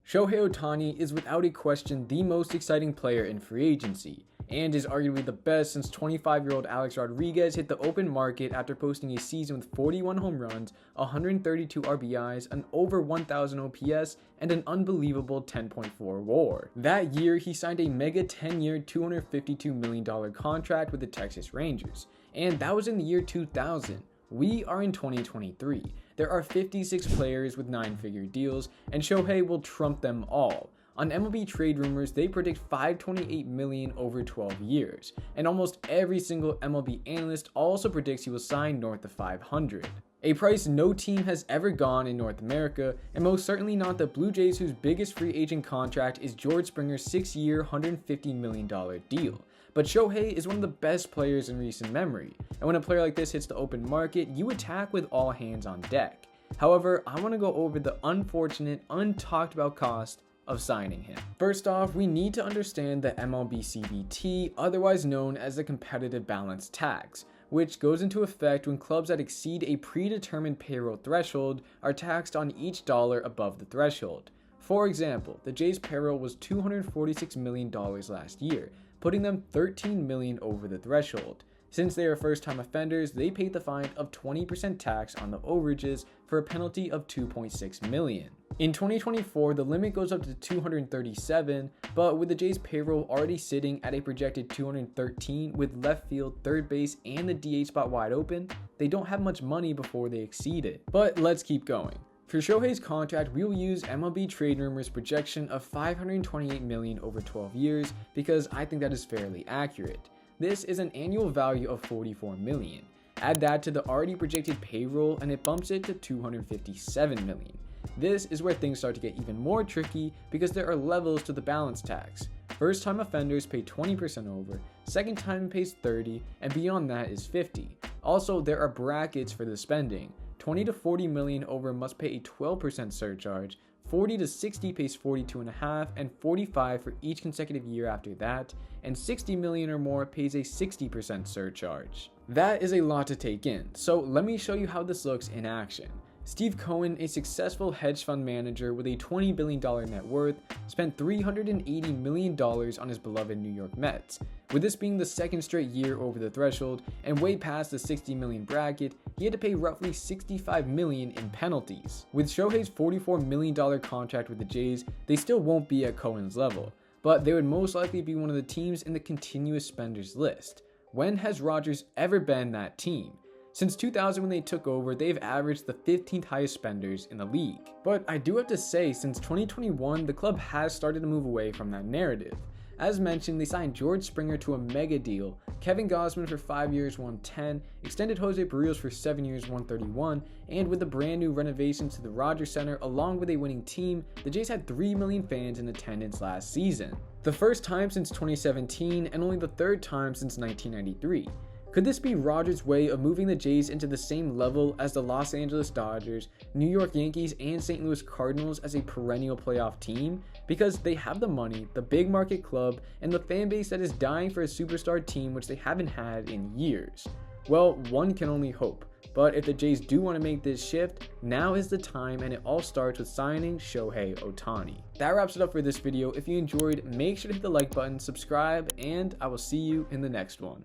Shohei Ohtani is without a question the most exciting player in free agency, and is arguably the best since 25-year-old Alex Rodriguez hit the open market after posting a season with 41 home runs, 132 RBIs, an over 1,000 OPS, and an unbelievable 10.4 WAR. That year, he signed a mega 10-year, $252 million contract with the Texas Rangers, and that was in the year 2000. We are in 2023. There are 56 players with 9-figure deals, and Shohei will trump them all. On MLB Trade Rumors, they predict $528 million over 12 years, and almost every single MLB analyst also predicts he will sign north of $500. A price no team has ever gone in North America, and most certainly not the Blue Jays, whose biggest free agent contract is George Springer's 6-year, $150 million deal. But Shohei is one of the best players in recent memory, and when a player like this hits the open market, you attack with all hands on deck. However, I want to go over the unfortunate, untalked about cost of signing him. First off, we need to understand the MLB CBT, otherwise known as the competitive balance tax, which goes into effect when clubs that exceed a predetermined payroll threshold are taxed on each dollar above the threshold. For example, the Jays' payroll was $246 million last year, putting them $13 million over the threshold. Since they are first-time offenders, they paid the fine of 20% tax on the overages for a penalty of $2.6 million. In 2024, the limit goes up to 237, but with the Jays' payroll already sitting at a projected 213 with left field, third base, and the DH spot wide open, they don't have much money before they exceed it. But let's keep going. For Shohei's contract, we will use MLB Trade Rumors' projection of $528 million over 12 years because I think that is fairly accurate. This is an annual value of $44 million. Add that to the already projected payroll and it bumps it to $257 million. This is where things start to get even more tricky because there are levels to the balance tax. First-time offenders pay 20% over, second time pays 30%, and beyond that is 50%. Also, there are brackets for the spending. 20 to 40 million over must pay a 12% surcharge, 40 to 60 pays 42.5%, and 45 for each consecutive year after that, and 60 million or more pays a 60% surcharge. That is a lot to take in, so let me show you how this looks in action. Steve Cohen, a successful hedge fund manager with a $20 billion net worth, spent $380 million on his beloved New York Mets. With this being the second straight year over the threshold and way past the $60 million bracket, he had to pay roughly $65 million in penalties. With Shohei's $44 million contract with the Jays, they still won't be at Cohen's level, but they would most likely be one of the teams in the continuous spenders list. When has Rodgers ever been that team? Since 2000 when they took over, they've averaged the 15th highest spenders in the league. But I do have to say, since 2021, the club has started to move away from that narrative. As mentioned, they signed George Springer to a mega deal, Kevin Gausman for 5 years, 110, extended Jose Barrios for 7 years, 131, and with the brand new renovations to the Rogers Center along with a winning team, the Jays had 3 million fans in attendance last season. The first time since 2017 and only the third time since 1993. Could this be Rodgers' way of moving the Jays into the same level as the Los Angeles Dodgers, New York Yankees, and St. Louis Cardinals as a perennial playoff team? Because they have the money, the big market club, and the fan base that is dying for a superstar team which they haven't had in years. Well, one can only hope. But if the Jays do want to make this shift, now is the time, and it all starts with signing Shohei Ohtani. That wraps it up for this video. If you enjoyed, make sure to hit the like button, subscribe, and I will see you in the next one.